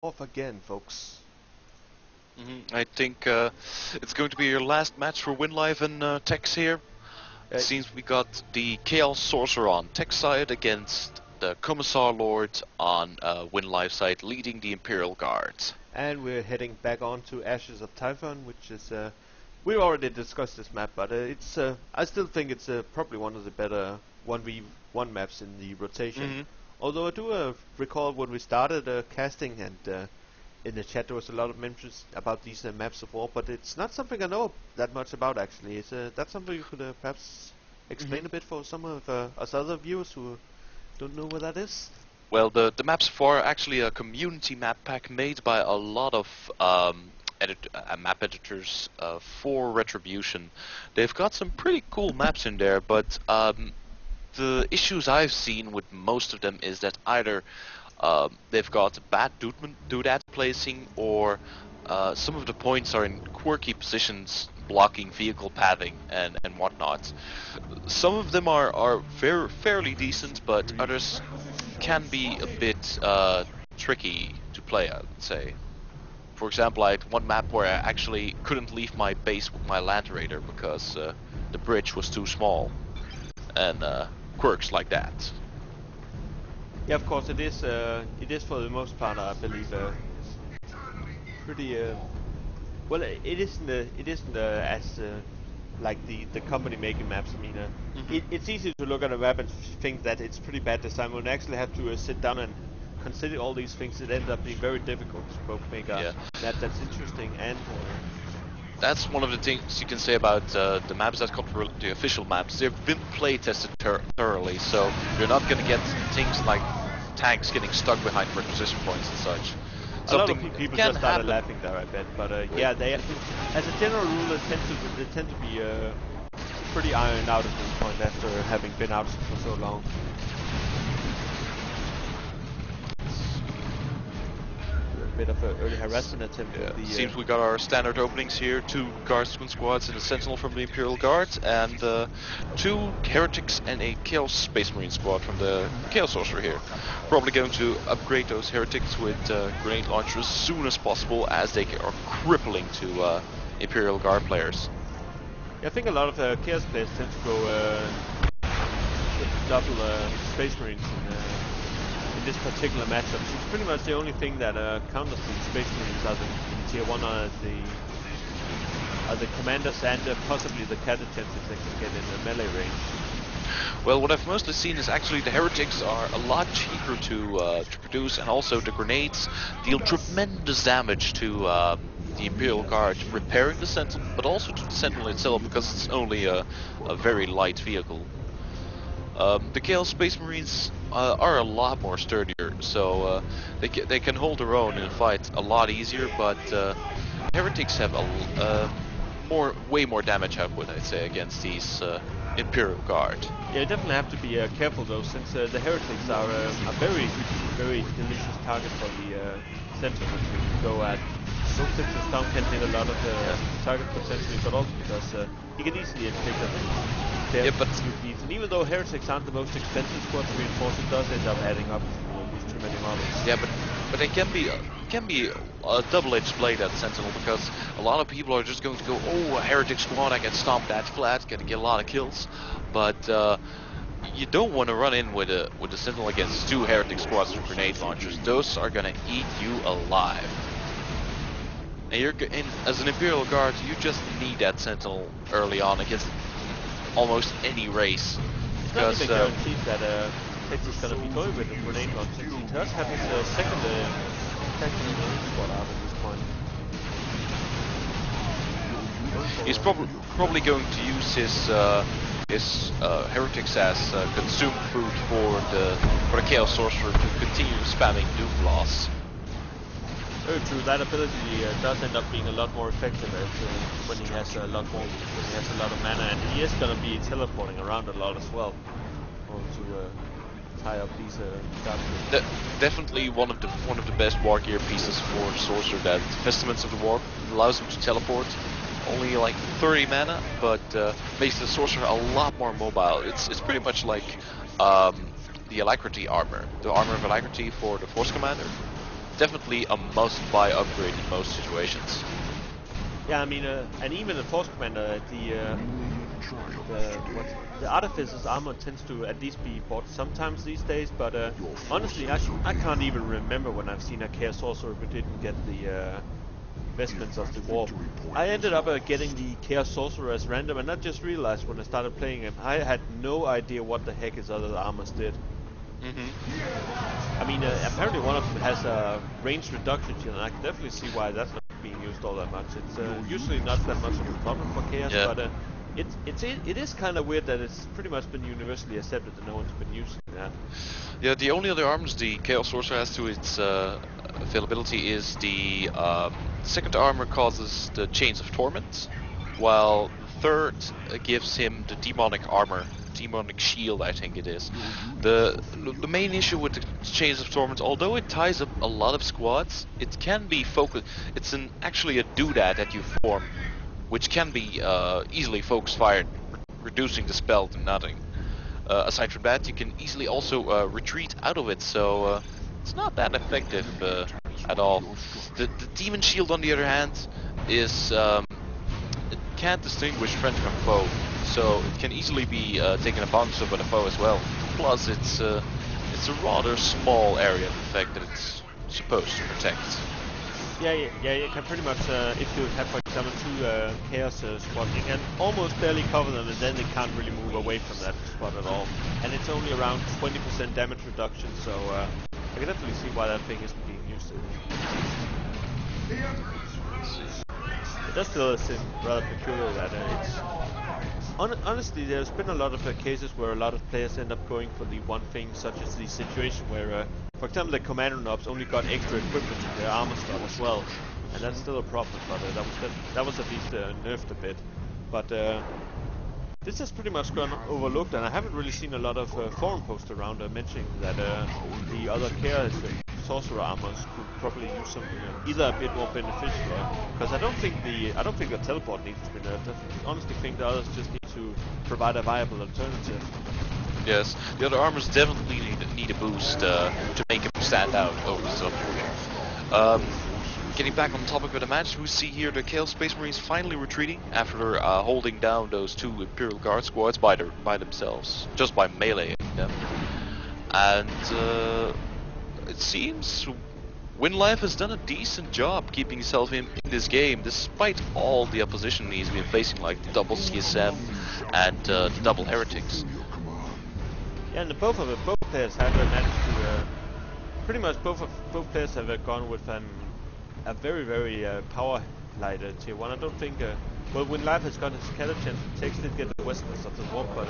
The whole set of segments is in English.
Off again, folks. I think it's going to be your last match for WinLive and Tex here. It seems we got the Chaos Sorcerer on Tex side against the Commisar Lord on WinLive side, leading the Imperial Guard. And we're heading back on to Ashes of Typhon, which is we already discussed this map, but it's I still think it's probably one of the better 1v1 maps in the rotation. Although I do recall when we started casting, and in the chat there was a lot of mentions about these maps of war, but it's not something I know that much about actually. Is that something you could perhaps explain a bit for some of us other viewers who don't know what that is? Well, the maps of war are actually a community map pack made by a lot of map editors for Retribution. They've got some pretty cool maps in there, but the issues I've seen with most of them is that either they've got bad doodad placing, or some of the points are in quirky positions blocking vehicle pathing and whatnot. Some of them are fairly decent, but others can be a bit tricky to play, I would say. For example, I had one map where I actually couldn't leave my base with my Land Raider because the bridge was too small, and quirks like that. Yeah, of course it is. It is for the most part, I believe, pretty. Well, it isn't as like the company making maps. I mean, it's easy to look at a map and think that it's pretty bad design. When you actually have to sit down and consider all these things, it ends up being very difficult to both make a map that's interesting and. That's one of the things you can say about the maps that come from the official maps. They've been play tested thoroughly, so you're not going to get things like tanks getting stuck behind requisition points and such. A lot of people just started laughing there, I bet. But yeah, they, as a general rule, they tend to be pretty ironed out at this point after having been out for so long. Bit of an early harassment attempt. Yeah. Seems we got our standard openings here: 2 Guardsman squads and a Sentinel from the Imperial Guard, and 2 Heretics and a Chaos Space Marine squad from the Chaos Sorcerer here. Probably going to upgrade those Heretics with grenade launchers as soon as possible, as they are crippling to Imperial Guard players. Yeah, I think a lot of the Chaos players tend to go double Space Marines in this particular matchup. It's pretty much the only thing that counters the Space Marines are in Tier 1 are the commanders and possibly the catechins if they can get in a melee range. Well, what I've mostly seen is actually the Heretics are a lot cheaper to produce, and also the grenades deal tremendous damage to the Imperial Guard, repairing the Sentinel, but also to the Sentinel itself, because it's only a very light vehicle. The Chaos Space Marines are a lot more sturdier, so they can hold their own in a fight a lot easier, but Heretics have way more damage output, I'd say, against these Imperial Guard. Yeah, you definitely have to be careful though, since the Heretics are a very delicious target for the Sentinel to go at. Those 6 down can hit a lot of target potentially, but also because he can easily inflict them. But and even though Heretics aren't the most expensive squad to reinforce, it does end up adding up with too many models. Yeah, but they can be a double-edged blade, that Sentinel, because a lot of people are just going to go, oh, a Heretic squad, I can stomp that flat, gonna get a lot of kills, but you don't want to run in with a Sentinel against 2 Heretic squads with grenade launchers. Those are gonna eat you alive. And as an Imperial Guard, you just need that Sentinel early on against almost any race. It's not even guaranteed that Tex is going to be going with the grenade launcher. He does have his second tactical marine squad out at this point. He's probably going to use his Heretics as consumed food for the Chaos Sorcerer to continue spamming Doom Loss. Very true. That ability does end up being a lot more effective when he has a lot of mana, and he is going to be teleporting around a lot as well, to tie up these guards. Definitely one of the best war gear pieces for Sorcerer. That Vestments of the War allows him to teleport. Only like 30 mana, but makes the Sorcerer a lot more mobile. It's pretty much like the Alacrity armor, the armor of Alacrity for the Force Commander. definitely a must-buy upgrade in most situations. Yeah, I mean, and even the Force Commander, the Artificer's armor tends to at least be bought sometimes these days, but honestly, I can't even remember when I've seen a Chaos Sorcerer who didn't get the Vestments of the Warp. I ended up getting the Chaos Sorcerer as random, and I just realized when I started playing him, I had no idea what the heck his other armors did. I mean, apparently one of them has a range reduction shield, and I can definitely see why that's not being used all that much. It's usually not that much of a problem for Chaos, but it is kind of weird that it's pretty much been universally accepted that no one's been using that. Yeah, the only other armors the Chaos Sorcerer has to its availability is the second armor causes the Chains of Torment, while the third gives him the demonic armor, demonic shield, I think it is. The main issue with the Chains of Torment, although it ties up a lot of squads, it can be focused. It's actually a doodad that you form, which can be easily focus fired, reducing the spell to nothing. Aside from that, you can easily also retreat out of it, so it's not that effective at all. The Demon Shield, on the other hand, is it can't distinguish friend from foe, so it can easily be taken advantage of by the foe as well. Plus, it's a rather small area of effect that it's supposed to protect. Yeah, you can pretty much, if you have, for example, two Chaos squads, you can almost barely cover them, and then they can't really move away from that spot at all. And it's only around 20% damage reduction, so I can definitely see why that thing isn't being used. It does still seem rather peculiar that it's... honestly, there's been a lot of cases where a lot of players end up going for the one thing, such as the situation where, for example, the Commander Nobs only got extra equipment in their armor slot as well, and that's still a problem. But that was at least nerfed a bit. But this has pretty much gone overlooked, and I haven't really seen a lot of forum posts around mentioning that the other Chaos Sorcerer armors could probably use something either a bit more beneficial, because I don't think the teleport needs to be nerfed. I honestly think the others just need to provide a viable alternative. Yes, the other armors definitely need a boost to make them stand out over some. Getting back on the topic of the match, we see here the Chaos Space Marines finally retreating after holding down those two Imperial Guard squads by themselves, just by meleeing them. And it seems WinLive has done a decent job keeping himself in this game, despite all the opposition he's been facing, like the double CSM and the double Heretics. Yeah, and both players have managed to pretty much both players have gone with a very power light tier 1. I don't think well, WinLive has got his Catachan, Tex did get the Westments of the Warp, but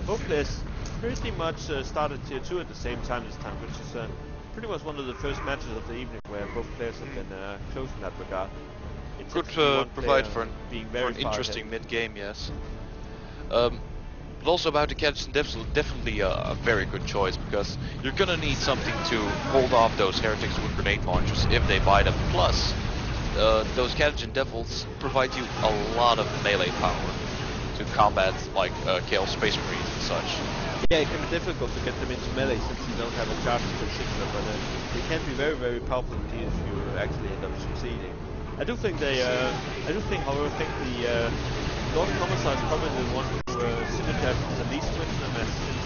both players pretty much started tier 2 at the same time this time, which is pretty much one of the first matches of the evening where both players have been close in that regard. It could provide for an interesting mid-game, yes. But also about the Catachan, definitely a very good choice, because you're gonna need something to hold off those Heretics with grenade launchers if they buy them. Plus, those Catachan Devils provide you a lot of melee power to combat like Chaos Space Marines and such. Yeah, it can be difficult to get them into melee since you don't have a charge in particular, but they can be very powerful indeed if you actually end up succeeding. I do think, however, the Lord Commisar is probably the one who Scimitar is the least with them, as since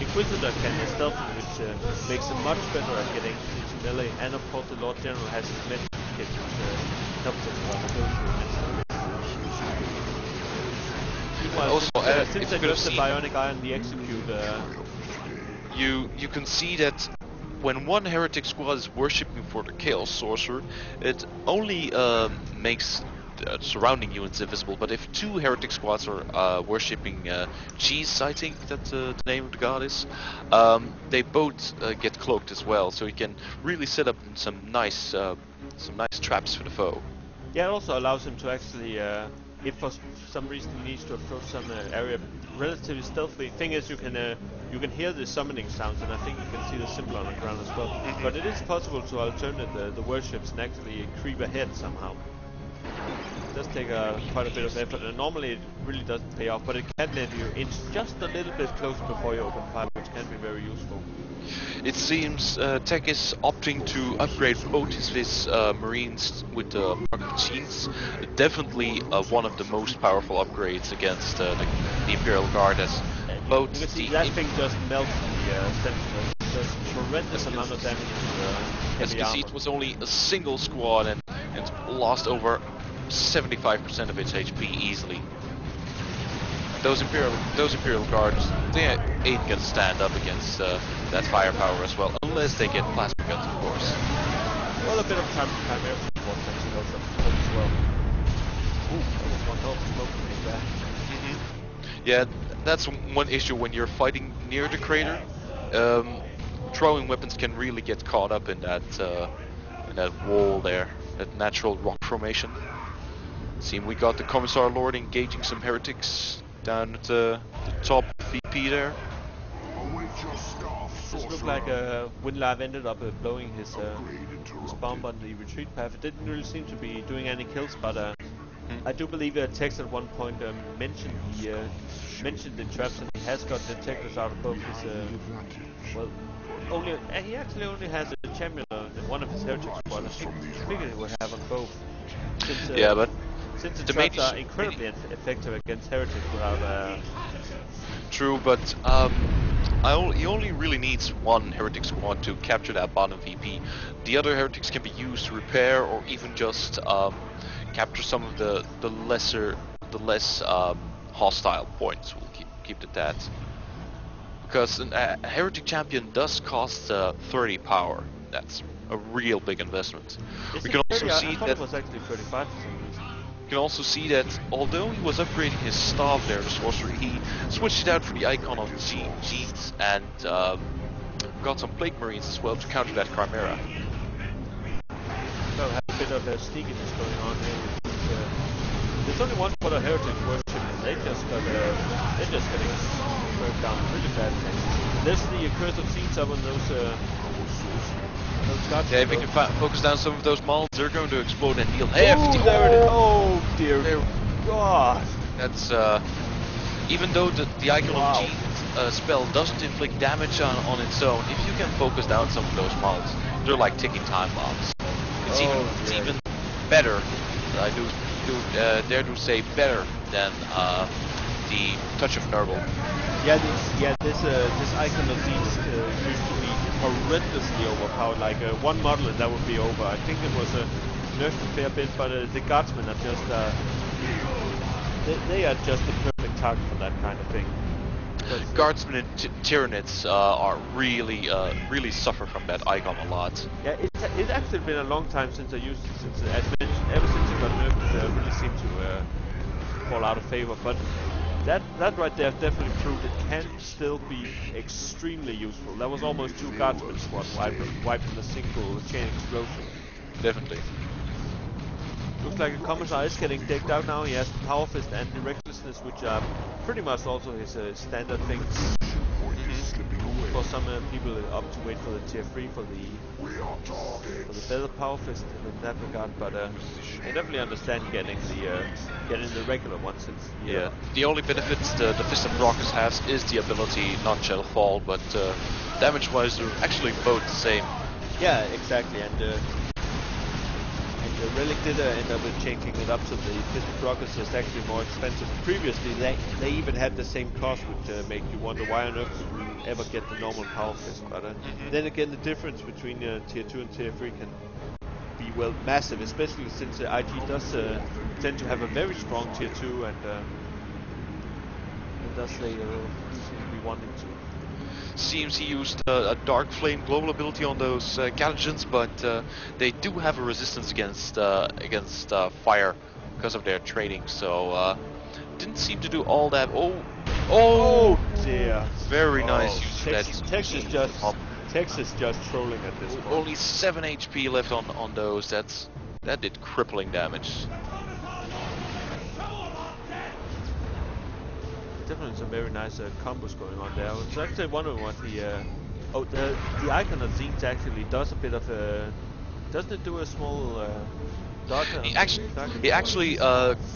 Inquisitor can stealth, which makes him much better at getting into melee, and of course the Lord General has his med kit, which helps him to go through. Also, since they got the Bionic Eye and the Execute, you can see that when one Heretic squad is worshipping for the Chaos Sorcerer, it only makes surrounding units invisible, but if two Heretic squads are worshipping Cheese, I think that the name of the god is, they both get cloaked as well, so you can really set up some nice traps for the foe. Yeah, it also allows him to actually, if for some reason he needs to approach some area relatively stealthily. Thing is, you can hear the summoning sounds, and I think you can see the symbol on the ground as well. But it is possible to alternate the worships and actually creep ahead somehow. does take quite a bit of effort, and normally it really doesn't pay off, but it can let you in just a little bit closer before you open fire, which can be very useful. It seems Tech is opting to upgrade both his Marines with the machines. Definitely one of the most powerful upgrades against the Imperial Guard, as both you can see that thing just melts the Sentinels. There's a tremendous amount of damage to as you can see, it was only a single squad and lost over 75% of its HP easily. Those Imperial Guards, they ain't gonna stand up against that firepower as well, unless they get plasma guns, of course. Well, a bit of Chimera support as well. Ooh, that was one hell of a smoke grenade there. Yeah, that's one issue when you're fighting near the crater. Throwing weapons can really get caught up in that wall there, that natural rock formation. See, we got the Commisar Lord engaging some heretics down at the top VP there. This looked like WinLive ended up blowing his bomb on the retreat path. It didn't really seem to be doing any kills, but I do believe Tex at one point mentioned the traps, and he has got detectors out of both his he actually only has a champion in one of his heretic squad. I figured he would have on both. Since the traps are incredibly effective against heretics without True, but he only really needs one heretic squad to capture that bottom VP. The other heretics can be used to repair or even just capture some of the less hostile points. We'll keep it at that. Because a heretic champion does cost 30 power. That's a real big investment. We can also see that it was actually 35 for some reason. You can also see that although he was upgrading his staff there, the Sorcerer, he switched it out for the icon of Jeans and got some Plague Marines as well to counter that Chimera. So have a bit of sneakiness going on here. There's only one squad of heretics worship, and they're just getting burned down really bad. There's the curse of seeds up on those guards. Yeah, if we can focus down some of those mauls, they're going to explode and deal hefty. There it is. Oh dear God. That's even though the icon of Jeans spell doesn't inflict damage on its own, if you can focus down some of those mauls, they're like ticking time bombs. It's even better. I do dare to say better than the Touch of Nurgle. This icon of these used to be horrendously overpowered. Like one model and that would be over. I think it was nerfed a fair bit, but the guardsmen are just they are just the perfect target for that kind of thing. Guardsmen and Tyranids are really suffer from that icon a lot. Yeah, it's actually been a long time since I used it. Ever since it got nerfed, it really seemed to fall out of favor. But that right there definitely proved it can still be extremely useful. That was almost 2 guardsmen squad wiped in a single chain explosion. Definitely. Looks like a Commisar is getting decked out now. He has the Power Fist and the Recklessness, which are pretty much also his standard things. For some people opt to wait for the tier 3 for the better Power Fist in that regard, but I definitely understand getting the regular one since the only benefits the Fist of Brockers has is the ability non-shell fall, but damage-wise they're actually both the same. Yeah, exactly, and the Relic did end up changing it up so the Fist of Brockers is actually more expensive. Previously they even had the same cost, which made you wonder why on earth would you ever get the normal Power Fist, but then again the difference between tier 2 and tier 3 can be massive, especially since IG does tend to have a very strong tier 2 and thus they seem to be wanting to. Seems he used a Dark Flame global ability on those Galligans, but they do have a resistance against fire because of their training, so didn't seem to do all that. Oh dear! Very nice. Tex is just trolling at this point. Only 7 HP left on those. That did crippling damage. Definitely some very nice combos going on there. I was actually wondering what the icon of Zinx actually does a bit of Doesn't it do a small dodge? He actually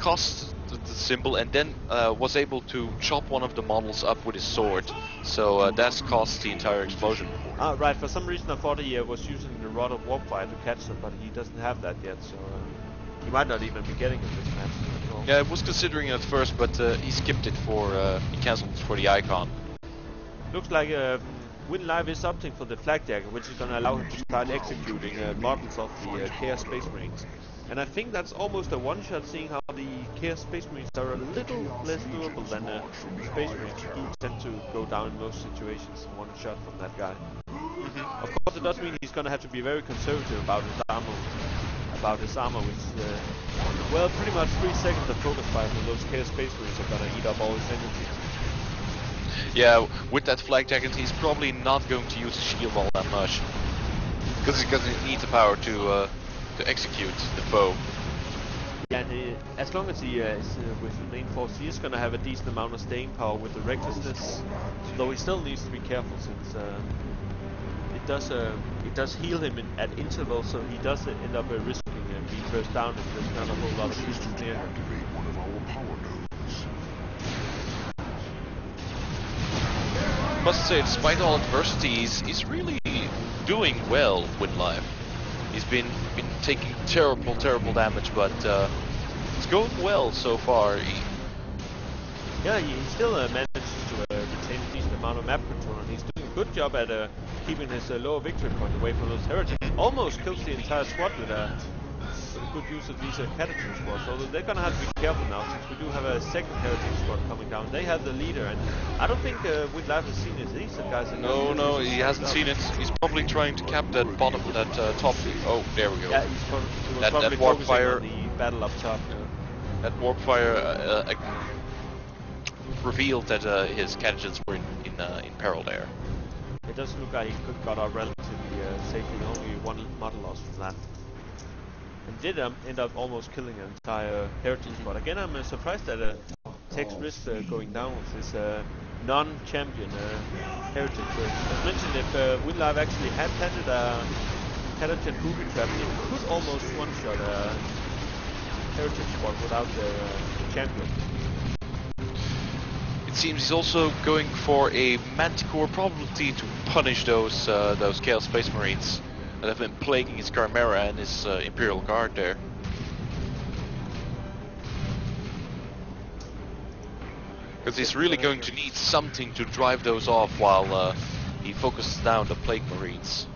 cost the symbol and then was able to chop one of the models up with his sword. So that's cost the entire explosion. Ah, right. For some reason I thought he was using the Rod of Warpfire to catch them, but he doesn't have that yet, so he might not even be getting it this match at all. Yeah, I was considering it at first, but he skipped it he cancelled for the icon. Looks like WinLive is opting for the Flak Jacket, which is going to allow him to start executing models of the Chaos Space Marines. And I think that's almost a one-shot, seeing how the Chaos Space Marines are a little less durable than Space Marines, who do tend to go down in most situations in one shot from that guy. Of course, it does mean he's going to have to be very conservative about his armor, which is, well, pretty much 3 seconds of focus fire from those Chaos Space Marines are going to eat up all his energy. Yeah, with that Flak Jacket, he's probably not going to use the shield all that much, because he needs the power to execute the foe. Yeah, and as long as he is with the main force, he is going to have a decent amount of staying power with the recklessness, though he still needs to be careful, since it does heal him at intervals, so he does end up risking being burst down if there's not a whole lot of pieces near him. Must say, despite all adversities, he's really doing well with WinLive. He's been taking terrible damage, but it's going well so far. Yeah, he still manages to retain a decent amount of map control, and he's doing a good job at keeping his lower victory point away from those heretics. Almost kills the entire squad with a good use of these catapult squads, although they're gonna have to be careful now, since we do have a second heretic squad coming down. They have the leader, and I don't think WinLive has seen it. These guys are no, he hasn't seen it. He's probably trying to cap that bottom, that top. Oh, there we go. Yeah, he was probably warp focusing fire on the battle up top. That warp fire revealed that his catechins were in peril there. It does look like he got out relatively safely. Only one model loss from that. And did end up almost killing an entire heretic squad. Again, I'm surprised that Tech's risk going down with this non-champion heretic first. As mentioned, if WinLive actually had planted a catachin booby trap, it could almost one-shot a heretic squad without the champion. It seems he's also going for a Manticore, probably to punish those Chaos Space Marines that have been plaguing his Chimera and his Imperial Guard there. Because he's really going to need something to drive those off while he focuses down the Plague Marines.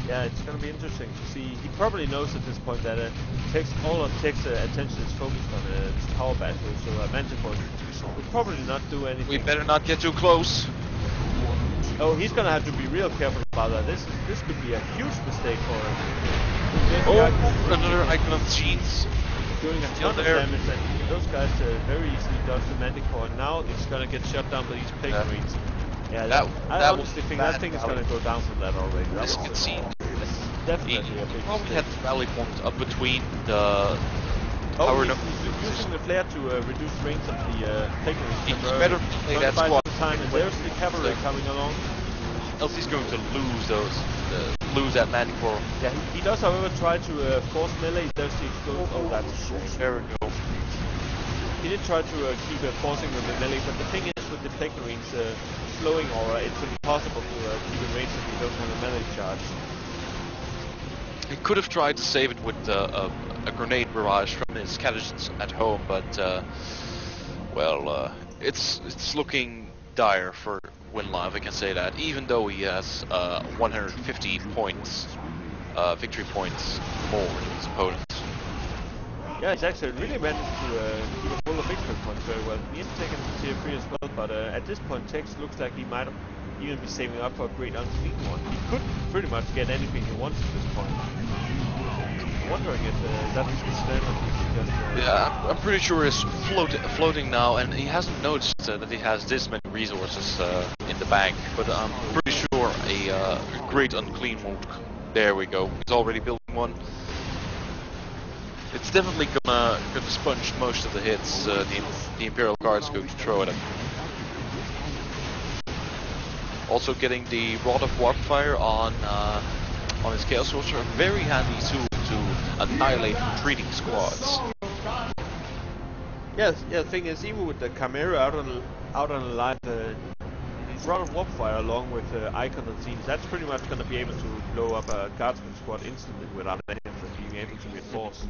Yeah, it's going to be interesting to see. He probably knows at this point that all of Tech's attention is focused on this power battery, so Manticore will probably not do anything. We better not get too close. Oh, he's gonna have to be real careful about that. This could be a huge mistake for him. Oh, another Icon of Genes. Doing a ton of damage, and those guys very easily dodge the Manticore. And now it's gonna get shut down by these Plague Marines. Yeah, I honestly think that thing is gonna go down from that already. This can see. Definitely a big probably mistake. had the rally point up between the. Oh, he's using the flare to reduce range of the Plague Marines. He's better play that squad. Time, and there's the cavalry coming along. Else he's going to lose that Manticore. Yeah, he does, however, try to force melee. There's the explosion. Oh, that's there we go. He did try to keep forcing with the melee, but the thing is, with the Plague Marines slowing aura, it's impossible to keep in range if you don't have a melee charge. He could have tried to save it with a grenade barrage from his catechins at home, but well, it's looking dire for WinLive, I can say that, even though he has 150 points, victory points more than his opponents. Yeah, he's actually really managed to keep a full of victory points very well. He is taking the tier 3 as well, but at this point Tex looks like he might even be saving up for a great unseen one. He could pretty much get anything he wants at this point. I'm wondering if that is his plan, or if he just... Yeah, I'm pretty sure he's floating now, and he hasn't noticed that he has this many resources in the bank, but I'm pretty sure a great unclean move. There we go. He's already building one. It's definitely gonna sponge most of the hits the Imperial Guard's going to throw at him. Also getting the Rod of Warpfire on on his Chaos Sorcerer, a very handy tool to annihilate retreating squads. Yes, yeah. The thing is, even with the Chimera out on the line, Rod of Warpfire along with Icon and Scenes, that's pretty much going to be able to blow up a Guardsman squad instantly without any of them being able to reinforce.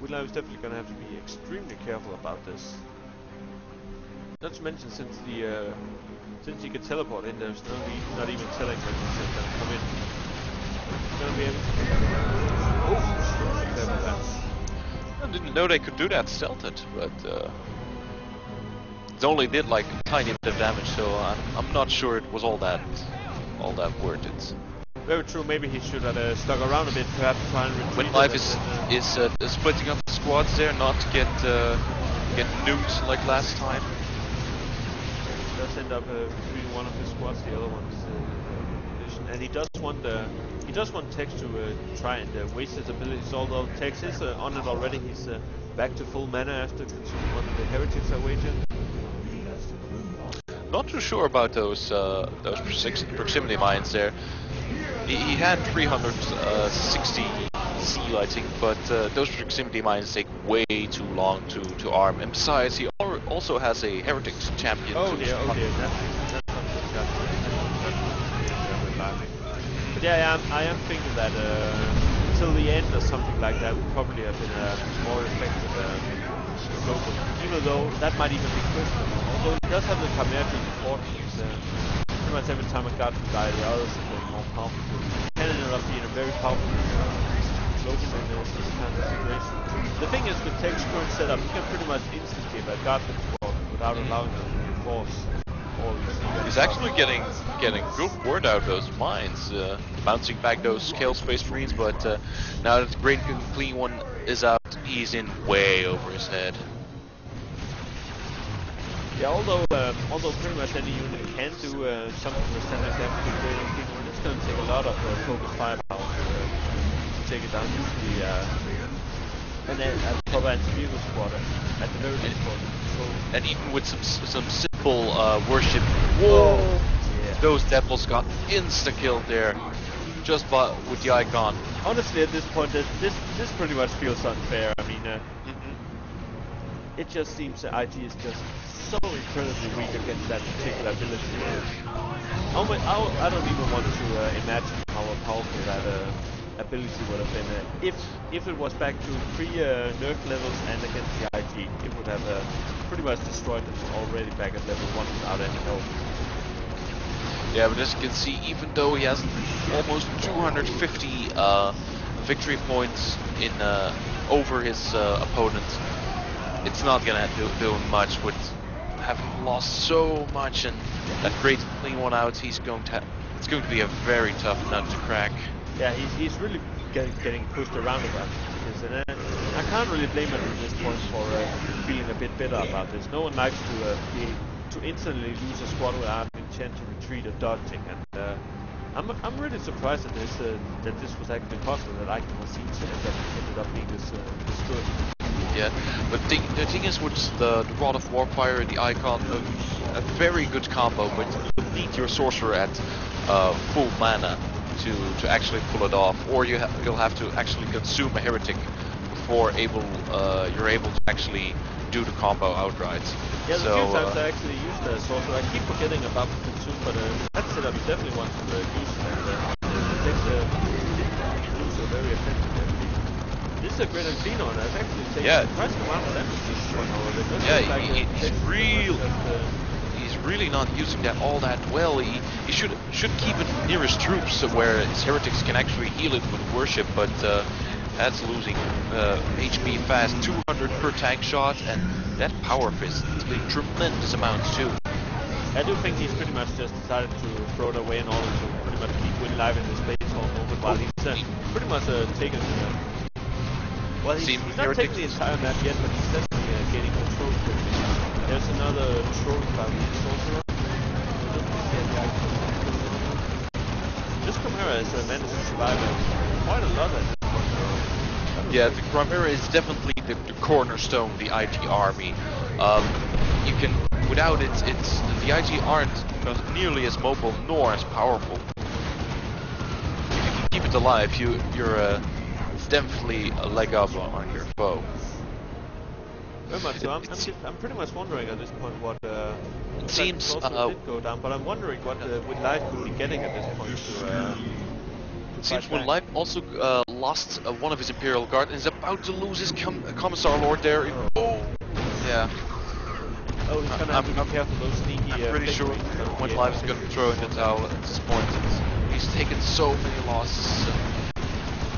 WinLive is definitely going to have to be extremely careful about this. Not to mention, since he can teleport in, there's no need, not even telling when he's going to come in. He's going to be able to... Oh, clever that. I didn't know they could do that stealthed, but it only did like a tiny bit of damage, so I'm not sure it was all that worth it. Very true. Maybe he should have stuck around a bit, perhaps try and retreat. WinLive is splitting up the squads there, not to get nuked like last time. He does end up retreating one of his squads, the other one's position, and he does want Tex to try and waste his abilities. Although Tex is on it already, he's back to full mana after consuming one of the heretics I wagered. Not too sure about those proximity mines there. He had 360 seal, I think, but those proximity mines take way too long to arm. And besides, he also has a heretics champion. Oh dear, that's but yeah, I am thinking that till the end or something like that would probably have been a more effective global. Even though that might even be questionable. Although he does have the Chimera to support him, pretty much every time a guard can die, the others are getting more powerful. It can end up being a very powerful global in this kind of situation. The thing is, with Tech's current setup, he can pretty much instantly a guardsman squad without allowing them to reinforce. He's actually getting good word out of those mines, bouncing back those Chaos Space Marines, but now that the Great and Clean one is out, he's in way over his head. Yeah, although pretty much any unit can do something with standard damage to Great and Clean one, it's going to take a lot of focused firepower to take it down. Usually, and then a proper anti-vehicle squad at the very least. And even with some simple worship, whoa! Yeah. Those devils got insta-killed there, just with the icon. Honestly, at this point, this pretty much feels unfair. I mean, it just seems that IG is just so incredibly weak against that particular ability. I don't even want to imagine how powerful that ability would have been. If it was back to pre-nerf levels and against the IG, it would have pretty much destroyed them already back at level 1 without any help. Yeah, but as you can see, even though he has almost 250 victory points in over his opponent, it's not gonna do much with having lost so much, and that Great Clean one out. It's going to be a very tough nut to crack. Yeah, he's really getting pushed around about this, and I can't really blame him at this point for feeling a bit bitter about this. No one likes to instantly lose a squad without having a chance to retreat or dodging, and I'm really surprised at this that this was actually possible, that Icon was seen to ended up being this good. Yeah, but the thing is with the Rod of Warpfire and the Icon, a very good combo, but you need your Sorcerer at full mana to actually pull it off, or you'll have to actually consume a heretic before you're able to actually do the combo outright. Yeah, the few times I actually used the Sorcerer, I keep forgetting about the consume, but that setup is definitely one to use, and it takes a very effective. This is a great Xeno, and I've actually taken surprising amount of damage this one, however. Yeah, he's really not using that all that well. He should keep it near his troops where his heretics can actually heal it with worship, but that's losing HP fast, 200 per tank shot, and that power fist doing tremendous amounts too. I do think he's pretty much just decided to throw it away in order to pretty much keep WinLive in this place all moment while he's pretty much taken. Well, he's not taking the entire map yet, but he's definitely gaining control quickly. There's another troll by the Sorcerer. This Commisar has managed to survive quite a lot at this point. Yeah, the Commisar is definitely the cornerstone of the IG army. You can, without it, the IG aren't nearly as mobile nor as powerful. If you can keep it alive, you're definitely a leg up on your foe. Very much so. I'm pretty much wondering at this point what. It seems did go down, but I'm wondering what WinLive could be getting at this point to. It seems WinLive also lost one of his Imperial Guard and is about to lose his Commissar Lord there. Oh, yeah. Oh, he's gonna have to be careful those sneaky. I'm pretty sure WinLive is gonna throw in the towel at this point. He's taken so many losses.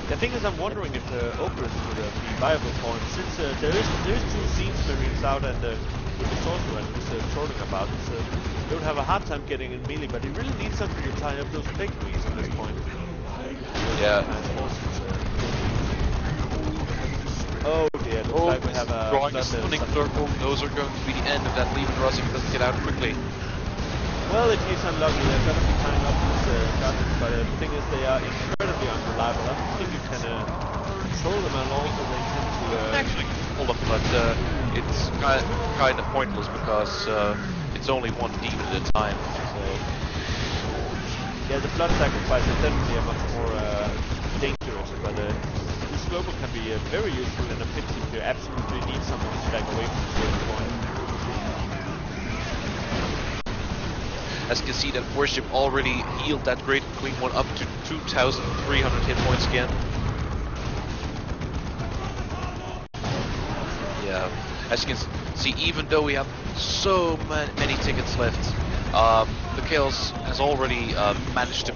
The thing is, I'm wondering if Ogres would be viable for him, since there is two scenes Marines out and with the Sorceror who's trolling about. They would have a hard time getting in melee, but he really needs something to tie up those bakeries at this point. Yeah. Oh dear, looks like we have a drawing a stunning circle. Those are going to be the end of that Legion Russ if he doesn't get out quickly. Well, if he's unlucky, they're going to be tying up these guns, but the thing is, they are incredibly unreliable. I don't think you can control them at all, so they tend to... Actually, hold up, but it's kind of pointless because it's only one demon at a time. So. Yeah, the blood sacrifice is definitely a much more dangerous, but this global can be very useful in a pinch if you absolutely need something to back away from the same point. As you can see, that warship already healed that Great Queen one up to 2,300 hit points again. Yeah, as you can see, even though we have so many tickets left, the Chaos has already managed to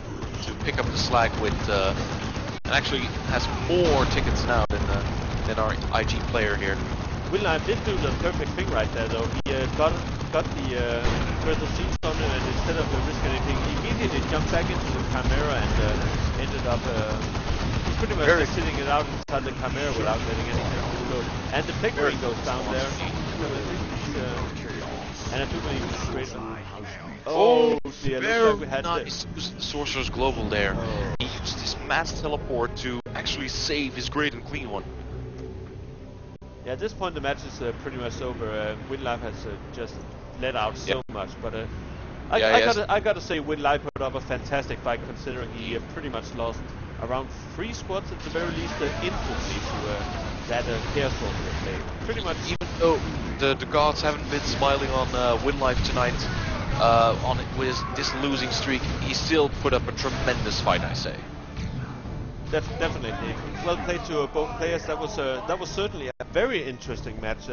pick up the slack with, and actually has more tickets now than our IG player here. WinLive did do the perfect thing right there, though. He got the further seats on him, and instead of risking anything, he immediately jumped back into the Chimera and ended up pretty much just sitting it out inside the Chimera without getting anything to explode. And the Piggery goes down there. And I do believe it's great. Oh dear, looks like we had nice. The Sorcerer's Global there. Oh. He used his mass teleport to actually save his Great and Clean one. Yeah, at this point the match is pretty much over. WinLive has just let out so much, but I gotta say WinLive put up a fantastic fight considering he pretty much lost around 3 squads at the very least instantly to that Chaos Sorcerer play. Pretty much. Even though the gods haven't been smiling on WinLive tonight, with this losing streak, he still put up a tremendous fight, I say. Definitely. Well played to both players. That was certainly a very interesting match.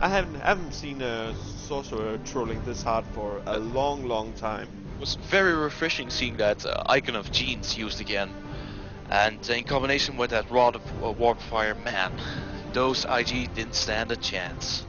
I haven't seen Sorcerer trolling this hard for a long time. It was very refreshing seeing that Icon of Genes used again, and in combination with that Rod of Warpfire, man, those IG didn't stand a chance.